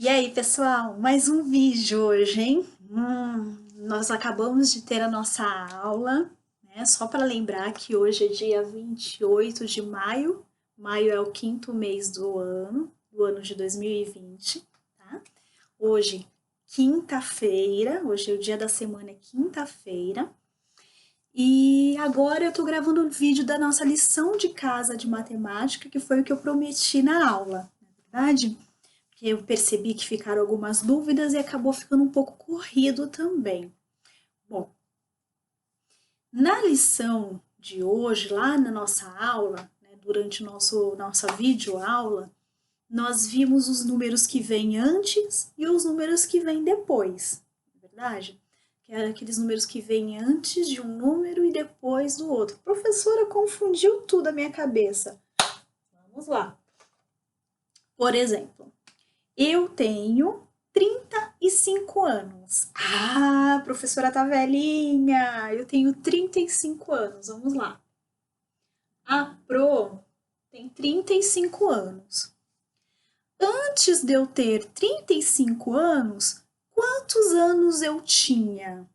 E aí, pessoal, mais um vídeo hoje, hein? Nós acabamos de ter a nossa aula, né? Só para lembrar que hoje é dia 28 de maio. Maio é o quinto mês do ano de 2020, tá? Hoje, quinta-feira, hoje é o dia da semana, é quinta-feira. E agora eu tô gravando um vídeo da nossa lição de casa de matemática, que foi o que eu prometi na aula, não é verdade? Eu percebi que ficaram algumas dúvidas e acabou ficando um pouco corrido também. Bom, na lição de hoje, lá na nossa aula, né, durante nossa videoaula, nós vimos os números que vêm antes e os números que vêm depois, não é verdade? Que é aqueles números que vêm antes de um número e depois do outro. A professora confundiu tudo a minha cabeça. Vamos lá. Por exemplo, eu tenho 35 anos. Ah, a professora tá velhinha. Eu tenho 35 anos. Vamos lá. A Pro tem 35 anos. Antes de eu ter 35 anos, quantos anos eu tinha?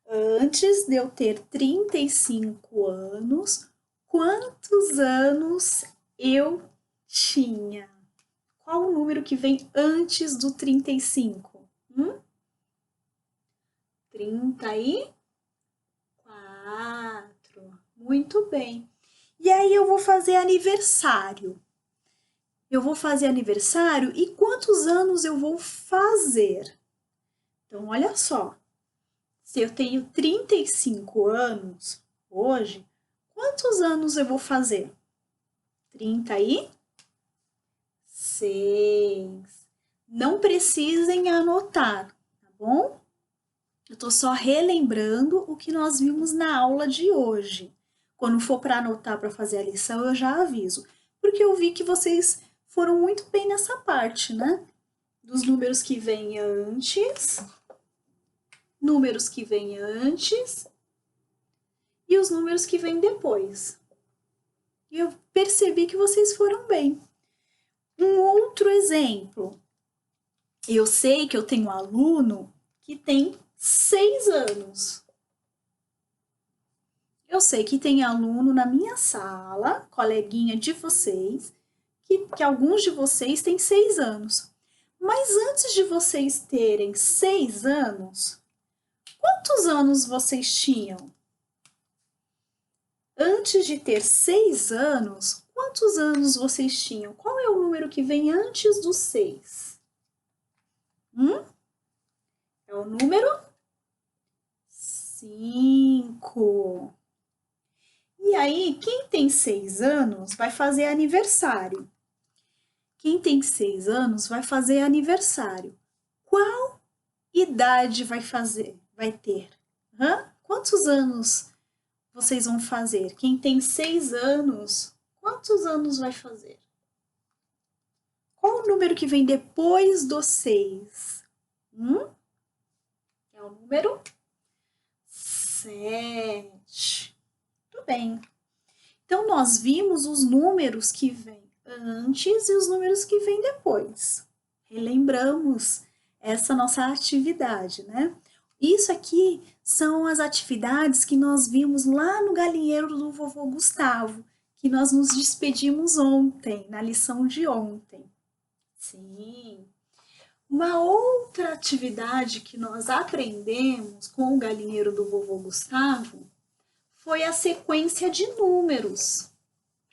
Antes de eu ter 35 anos, quantos anos eu tinha? Qual o número que vem antes do 35? 34. Muito bem. E aí eu vou fazer aniversário. Eu vou fazer aniversário e quantos anos eu vou fazer? Então, olha só. Se eu tenho 35 anos hoje, quantos anos eu vou fazer? 36. Não precisem anotar, tá bom? Eu estou só relembrando o que nós vimos na aula de hoje. Quando for para anotar para fazer a lição, eu já aviso. Porque eu vi que vocês foram muito bem nessa parte, né? Dos números que vêm antes, números que vêm antes e os números que vêm depois. E eu percebi que vocês foram bem. Um outro exemplo. Eu sei que eu tenho um aluno que tem 6 anos. Eu sei que tem aluno na minha sala, coleguinha de vocês, que alguns de vocês têm 6 anos. Mas antes de vocês terem 6 anos, quantos anos vocês tinham? Antes de ter 6 anos, quantos anos vocês tinham? Qual é o número que vem antes do 6? É o número 5. E aí, quem tem 6 anos vai fazer aniversário. Quem tem 6 anos vai fazer aniversário. Qual idade vai ter? Quantos anos vocês vão fazer? Quem tem 6 anos, quantos anos vai fazer? Qual o número que vem depois do 6? É o número 7. Muito bem. Então, nós vimos os números que vêm antes e os números que vêm depois. Relembramos essa nossa atividade, né? Isso aqui são as atividades que nós vimos lá no galinheiro do vovô Gustavo, que nós nos despedimos ontem, na lição de ontem. Sim. Uma outra atividade que nós aprendemos com o galinheiro do vovô Gustavo foi a sequência de números.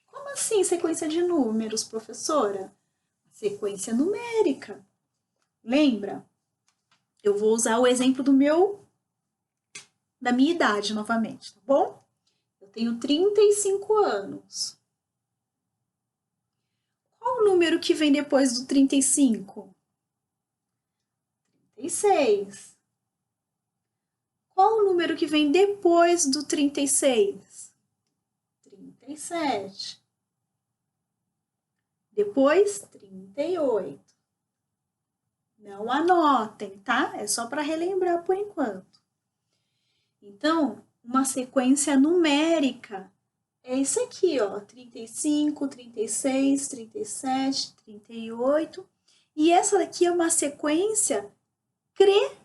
Como assim sequência de números, professora? Sequência numérica. Lembra? Eu vou usar o exemplo da minha idade novamente, tá bom? Eu tenho 35 anos. Qual o número que vem depois do 35? 36. Qual o número que vem depois do 36? 37. Depois, 38. Não anotem, tá? É só para relembrar por enquanto. Então, uma sequência numérica É isso aqui, ó, 35, 36, 37, 38. E essa daqui é uma sequência crescente.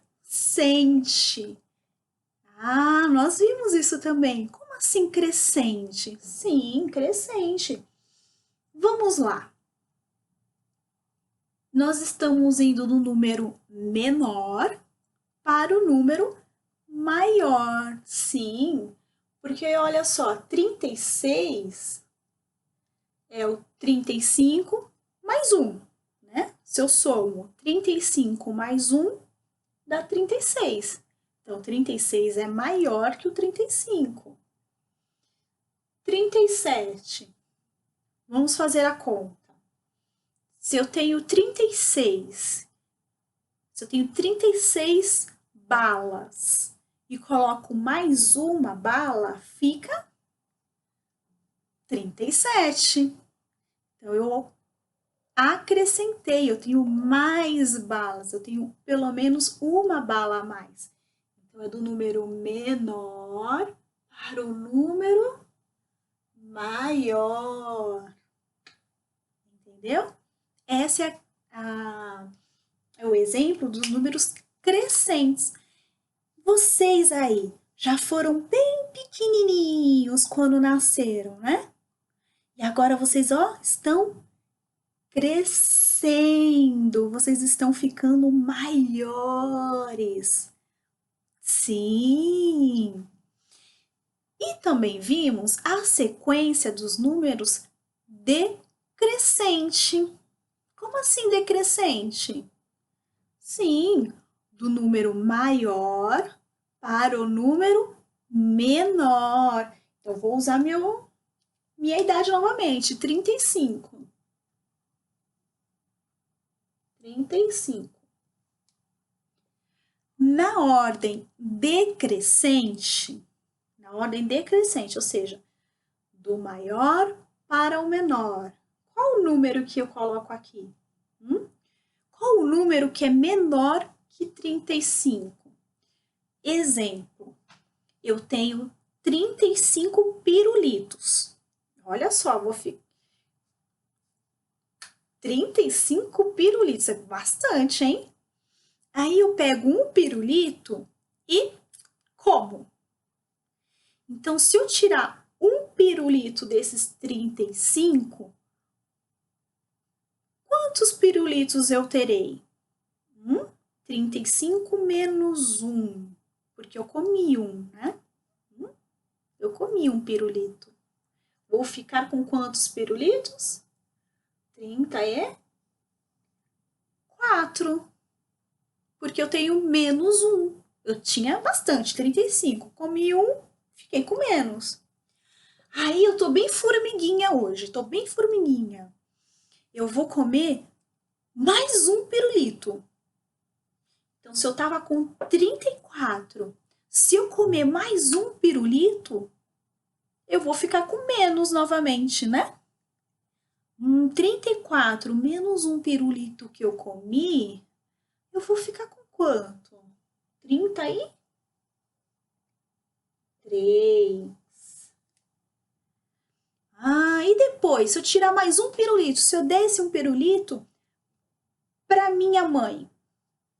Ah, nós vimos isso também. Como assim crescente? Sim, crescente. Vamos lá. Nós estamos indo do número menor para o número maior. Sim, porque olha só, 36 é o 35 mais 1, né? Se eu somo 35 mais 1, dá 36. Então, 36 é maior que o 35. 37. Vamos fazer a conta. Se eu tenho 36, se eu tenho 36 balas e coloco mais uma bala, fica 37. Então, eu acrescentei, eu tenho mais balas, eu tenho pelo menos uma bala a mais. Então, é do número menor para o número maior. Entendeu? Esse é o exemplo dos números crescentes. Vocês aí já foram bem pequenininhos quando nasceram, né? E agora vocês, ó, estão crescendo, vocês estão ficando maiores. Sim! E também vimos a sequência dos números decrescente. Como assim decrescente? Sim, do número maior para o número menor. Então, vou usar minha idade novamente, 35. 35. Na ordem decrescente, ou seja, do maior para o menor, qual o número que eu coloco aqui? Qual o número que é menor que 35? Exemplo, eu tenho 35 pirulitos. Olha só, vou ficar. 35 pirulitos, é bastante, hein? Aí eu pego um pirulito e como? Então, se eu tirar um pirulito desses 35, quantos pirulitos eu terei? 35 menos 1, porque eu comi um, né? Eu comi um pirulito. Vou ficar com quantos pirulitos? 34. Porque eu tenho menos 1. Eu tinha bastante, 35. Comi um, fiquei com menos. Aí eu tô bem formiguinha hoje, tô bem formiguinha. Eu vou comer mais um pirulito. Então, se eu tava com 34, se eu comer mais um pirulito, eu vou ficar com menos novamente, né? 34 menos um pirulito que eu comi, eu vou ficar com quanto? 33. E depois, se eu tirar mais um pirulito, se eu desse um pirulito para minha mãe,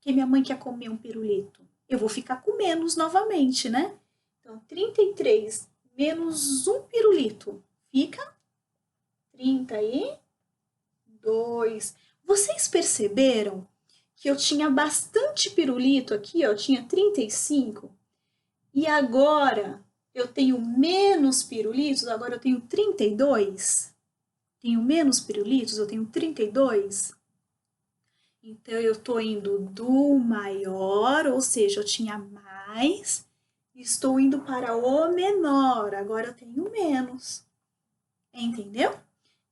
que minha mãe quer comer um pirulito, eu vou ficar com menos novamente, né? Então, 33 menos um pirulito fica 32. Vocês perceberam que eu tinha bastante pirulito aqui, ó, eu tinha 35, e agora eu tenho menos pirulitos, agora eu tenho 32. Tenho menos pirulitos, eu tenho 32. Então, eu estou indo do maior, ou seja, eu tinha mais, estou indo para o menor, agora eu tenho menos. Entendeu?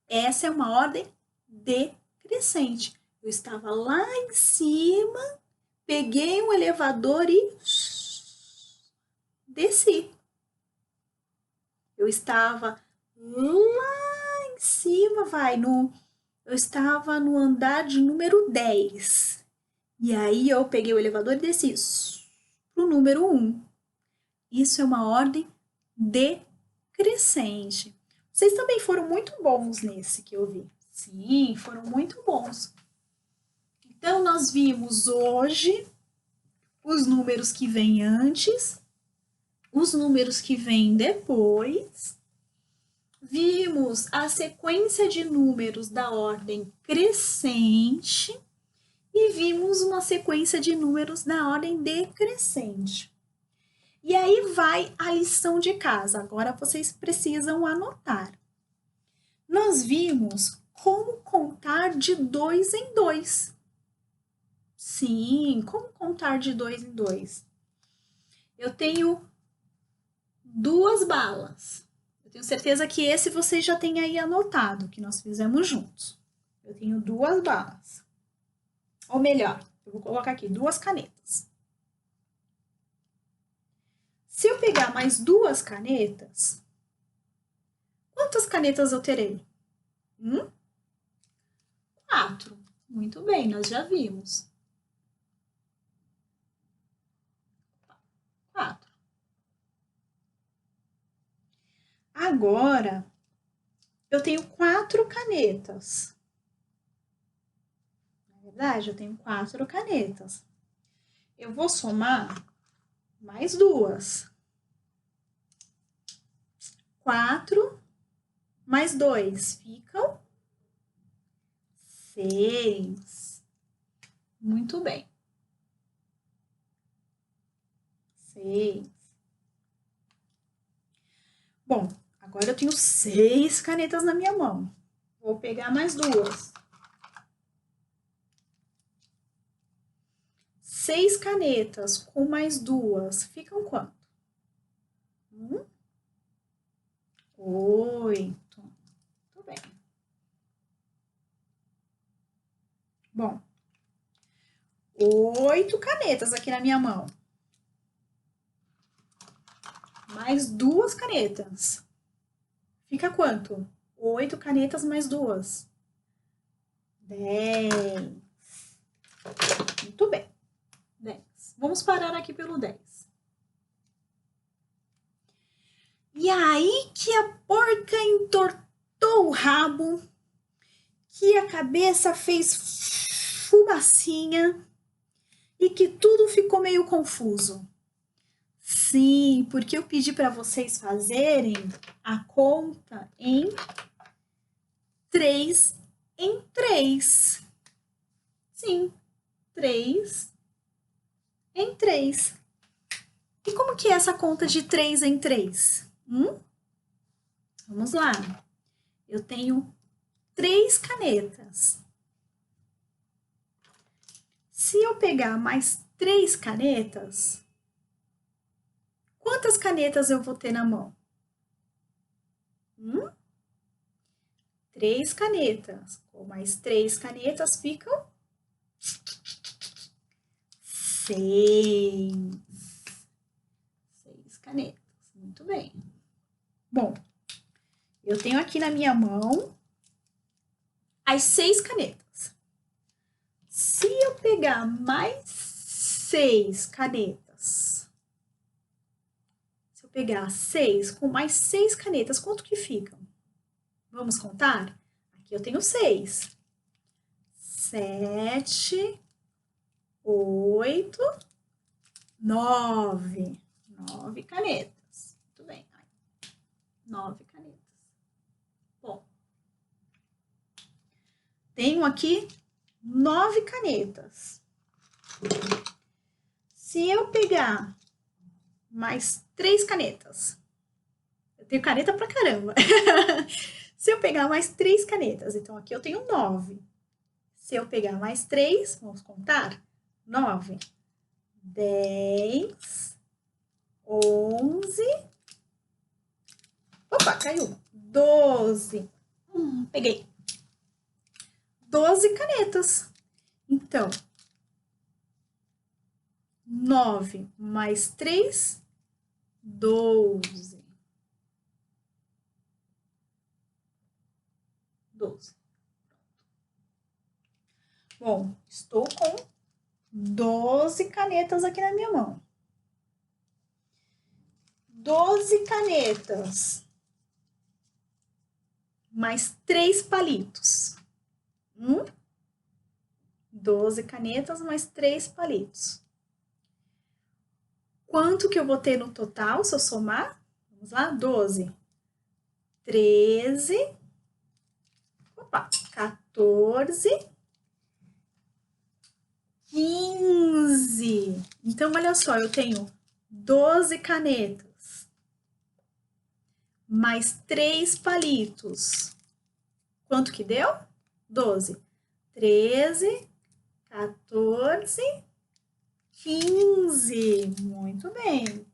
Essa é uma ordem decrescente. Eu estava lá em cima, peguei um elevador e desci. Eu estava lá em cima, eu estava no andar de número 10. E aí eu peguei o elevador e desci para o número 1. Isso é uma ordem decrescente. Vocês também foram muito bons nesse que eu vi. Sim, foram muito bons. Então, nós vimos hoje os números que vêm antes, os números que vêm depois. Vimos a sequência de números da ordem crescente e vimos uma sequência de números da ordem decrescente. E aí vai a lição de casa. Agora vocês precisam anotar. Nós vimos como contar de 2 em 2. Sim, como contar de 2 em 2? Eu tenho 2 balas. Eu tenho certeza que esse vocês já têm aí anotado, que nós fizemos juntos. Eu tenho 2 balas. Ou melhor, eu vou colocar aqui 2 canetas. Se eu pegar mais 2 canetas, quantas canetas eu terei? 4. Muito bem, nós já vimos. 4. Agora, eu tenho 4 canetas. Na verdade, eu tenho 4 canetas. Eu vou somar mais 2. 4 mais 2 ficam 6. Muito bem. 6. Bom, agora eu tenho 6 canetas na minha mão. Vou pegar mais 2. 6 canetas com mais 2 ficam quanto? 8. Muito bem. Bom, 8 canetas aqui na minha mão. Mais 2 canetas. Fica quanto? 8 canetas mais 2. 10. Muito bem. 10. Vamos parar aqui pelo 10. E aí que a porca entortou o rabo, que a cabeça fez fumacinha e que tudo ficou meio confuso. Sim, porque eu pedi para vocês fazerem a conta em 3 em 3. Sim, 3 em 3. E como que é essa conta de 3 em 3? Vamos lá. Eu tenho 3 canetas. Se eu pegar mais 3 canetas, quantas canetas eu vou ter na mão? 3 canetas. Com mais 3 canetas ficam 6. 6 canetas. Muito bem. Bom, eu tenho aqui na minha mão as 6 canetas. Se eu pegar mais 6 canetas, se eu pegar 6 com mais 6 canetas, quanto que ficam? Vamos contar? Aqui eu tenho 6. 7, 8, 9. 9 canetas. Muito bem. 9 canetas. Bom, tenho aqui 9 canetas. Se eu pegar mais 3 canetas, eu tenho caneta pra caramba. Se eu pegar mais 3 canetas, então aqui eu tenho 9. Se eu pegar mais 3, vamos contar? 9, 10, 11. Opa, caiu. 12. Peguei. 12 canetas. Então, 9 mais 3, 12. 12. Bom, estou com 12 canetas aqui na minha mão. 12 canetas mais 3 palitos. 12 canetas mais 3 palitos. Quanto que eu vou ter no total, se eu somar? Vamos lá, 12. 13. Opa, 14. 15. Então, olha só, eu tenho 12 canetas, mais 3 palitos. Quanto que deu? 12. 13, 14, 15. Muito bem.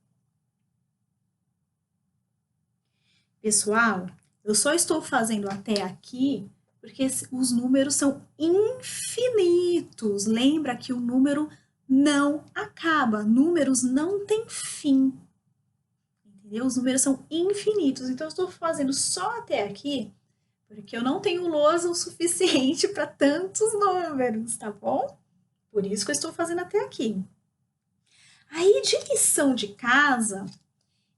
Pessoal, eu só estou fazendo até aqui porque os números são infinitos. Lembra que o número não acaba, números não têm fim. Entendeu? Os números são infinitos, então eu estou fazendo só até aqui porque eu não tenho lousa o suficiente para tantos números, tá bom? Por isso que eu estou fazendo até aqui. Aí, de lição de casa,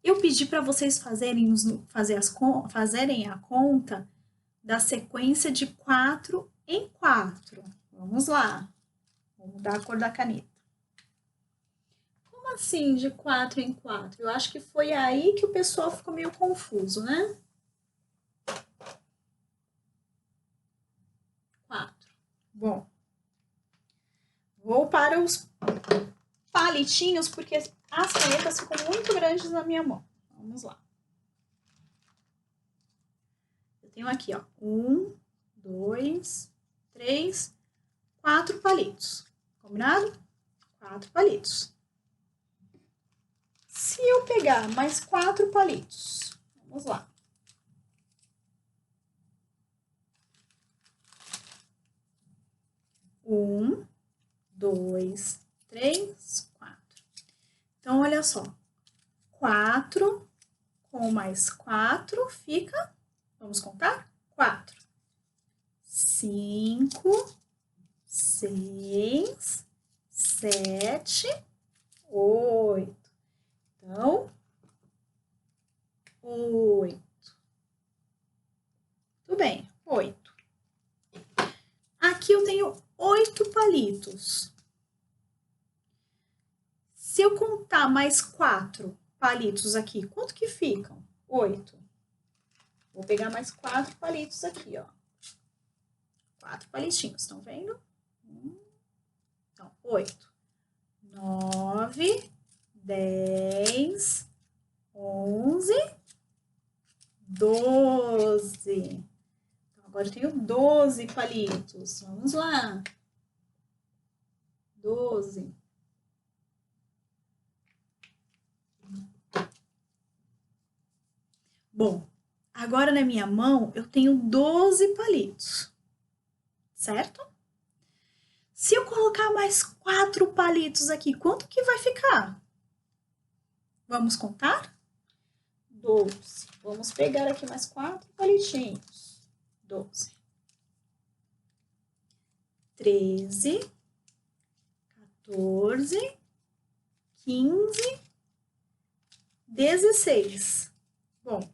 eu pedi para vocês fazerem a conta da sequência de 4 em 4. Vamos lá. Vou mudar a cor da caneta. Como assim de 4 em 4? Eu acho que foi aí que o pessoal ficou meio confuso, né? 4. Bom, vou para os palitinhos, porque as canetas ficam muito grandes na minha mão. Vamos lá. Eu tenho aqui, ó, 1, 2, 3, 4 palitos. Combinado? 4 palitos. Se eu pegar mais 4 palitos, vamos lá. Um, 2, 3, 4. Então, olha só. 4 com mais 4 fica, vamos contar? 4. 5, 6, 7, 8. Então, 8. Tudo bem, 8. Aqui eu tenho 8 palitos. Se eu contar mais 4 palitos aqui, quanto que ficam? 8. Vou pegar mais 4 palitos aqui, ó. 4 palitinhos, estão vendo? Então, 8, 9, 10, 11, 12. Então, agora eu tenho 12 palitos. Vamos lá. 12. Bom, agora na minha mão eu tenho 12 palitos, certo? Se eu colocar mais 4 palitos aqui, quanto que vai ficar? Vamos contar? 12. Vamos pegar aqui mais 4 palitinhos. 12. 13, 14, 15, 16. Bom,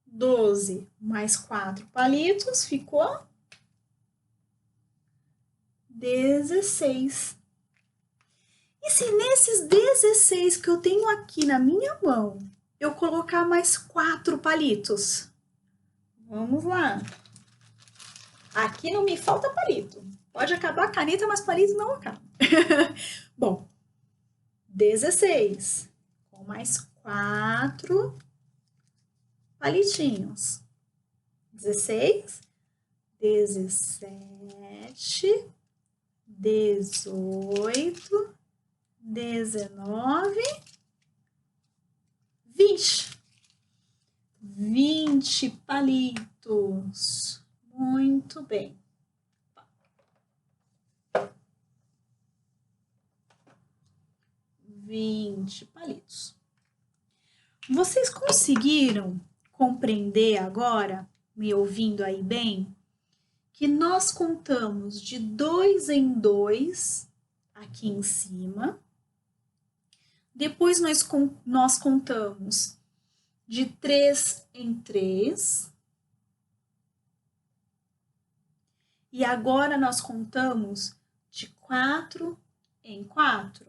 12 mais 4 palitos, ficou 16. E se nesses 16 que eu tenho aqui na minha mão, eu colocar mais 4 palitos? Vamos lá. Aqui não me falta palito. Pode acabar a caneta, mas palito não acaba. Bom, 16 com mais 4 palitinhos. 16, 17, 18, 19, 20. 20 palitos. Muito bem. Vinte palitos. Vocês conseguiram compreender agora, me ouvindo aí bem, que nós contamos de 2 em 2 aqui em cima. Depois nós contamos de 3 em 3. E agora nós contamos de 4 em 4.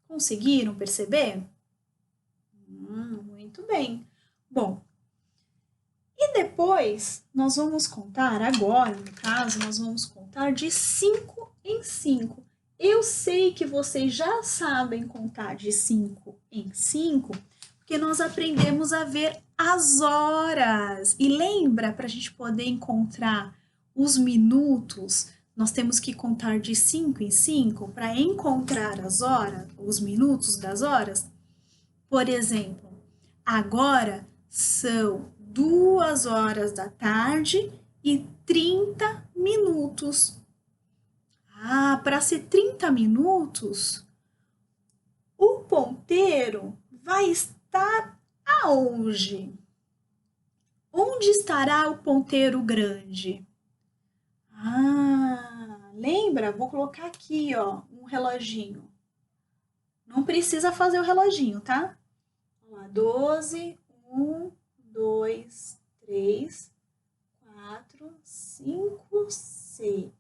Conseguiram perceber? Muito bem. Bom, e depois nós vamos contar, agora no caso, nós vamos contar de 5 em 5. Eu sei que vocês já sabem contar de 5 em 5, porque nós aprendemos a ver as horas. E lembra, para a gente poder encontrar os minutos, nós temos que contar de 5 em 5 para encontrar as horas, os minutos das horas. Por exemplo, agora são 2 horas da tarde e 30 minutos. Para ser 30 minutos, o ponteiro vai estar aonde? Onde estará o ponteiro grande? Lembra? Vou colocar aqui, ó, um reloginho. Não precisa fazer o reloginho, tá? Vamos lá, 12, 1, 2, 3, 4, 5, 6.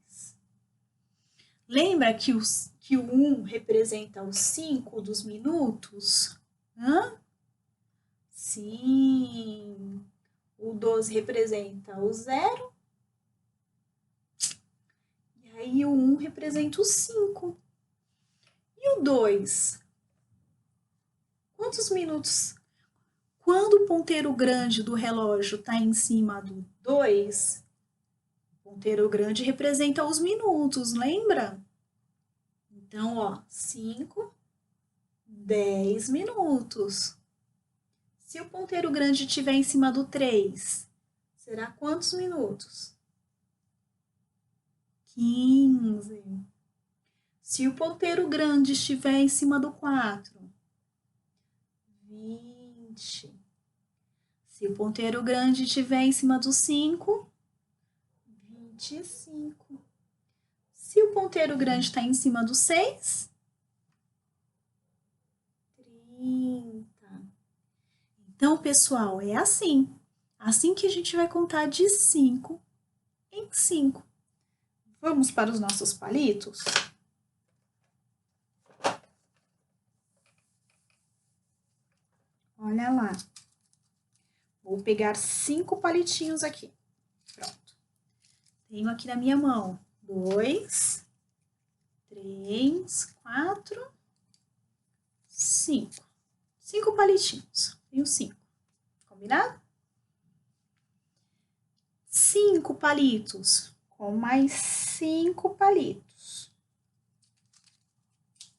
Lembra que o 1 representa os 5 dos minutos? Sim. O 12 representa o 0. E aí o 1 representa o 5. E o 2? Quantos minutos? Quando o ponteiro grande do relógio está em cima do 2, o ponteiro grande representa os minutos, lembra? Então, ó, 5, 10 minutos. Se o ponteiro grande estiver em cima do 3, será quantos minutos? 15. Se o ponteiro grande estiver em cima do 4, 20. Se o ponteiro grande estiver em cima do 5, 25. Se o ponteiro grande está em cima do 6, 30. Então, pessoal, é assim. Assim que a gente vai contar de 5 em 5. Vamos para os nossos palitos? Olha lá. Vou pegar 5 palitinhos aqui. Pronto. Tenho aqui na minha mão 2, 3, 4, 5. 5 palitinhos. Tenho 5. Combinado? 5 palitos com mais 5 palitos.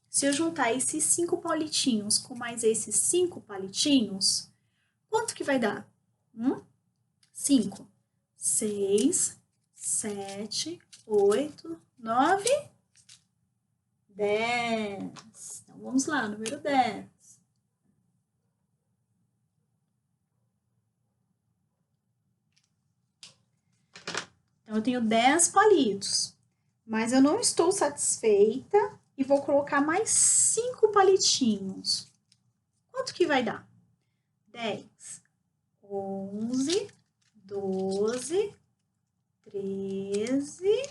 Se eu juntar esses 5 palitinhos com mais esses 5 palitinhos, quanto que vai dar? 5, 6, 7, 8, 9, 10. Então, vamos lá, número 10. Então, eu tenho 10 palitos, mas eu não estou satisfeita e vou colocar mais 5 palitinhos. Quanto que vai dar? 10, 11, 12, 13,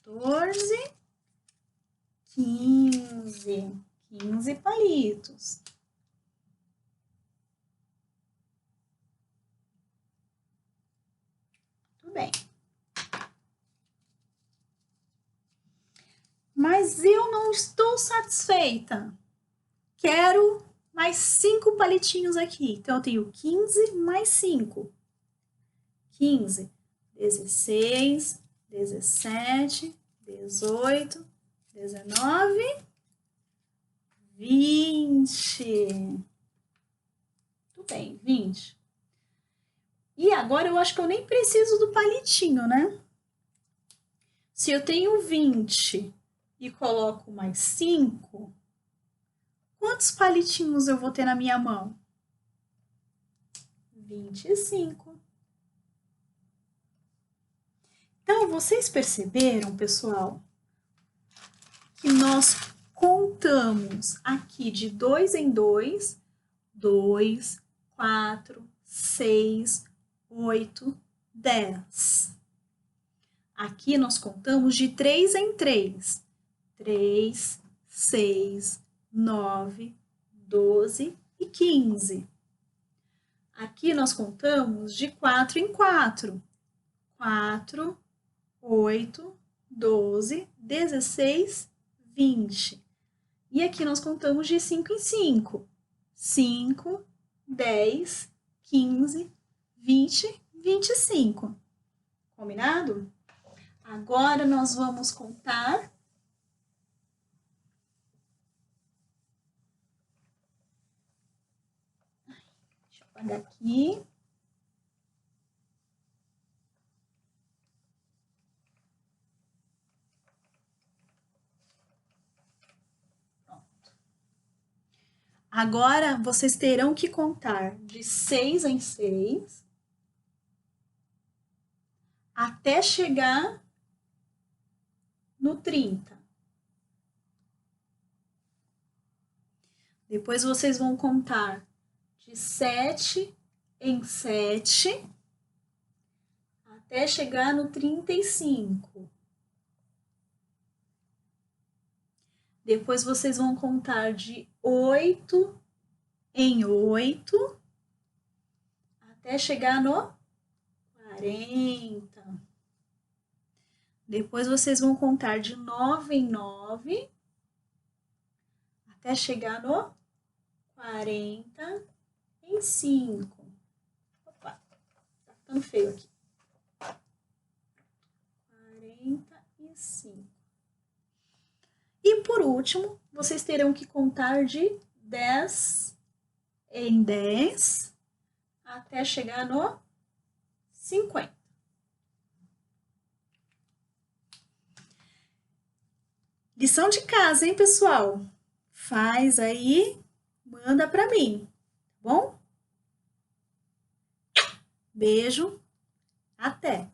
14, 15. 15 palitos. Tudo bem. Mas eu não estou satisfeita. Quero mais 5 palitinhos aqui. Então, eu tenho 15 mais 5. 15, 16, 17, 18, 19, 20. Tudo bem, 20. E agora eu acho que eu nem preciso do palitinho, né? Se eu tenho 20 e coloco mais 5, quantos palitinhos eu vou ter na minha mão? 25. Então, vocês perceberam, pessoal, que nós contamos aqui de 2 em 2, 2, 4, 6, 8, 10. Aqui nós contamos de 3 em 3. 3, 6, 9, 12 e 15. Aqui nós contamos de 4 em 4. 4, 8, 12, 16, 20. E aqui nós contamos de 5 em 5. 5, 10, 15, 20, 25. Combinado? Agora nós vamos contar. Deixa eu apagar aqui. Agora, vocês terão que contar de 6 em 6 até chegar no 30. Depois, vocês vão contar de 7 em 7 até chegar no 35. Depois, vocês vão contar de 8 em 8 até chegar no 40. Depois, vocês vão contar de 9 em 9 até chegar no 45. Opa, tá ficando feio aqui. 45. E por último, vocês terão que contar de 10 em 10 até chegar no 50. Lição de casa, hein, pessoal? Faz aí, manda para mim, tá bom? Beijo, até!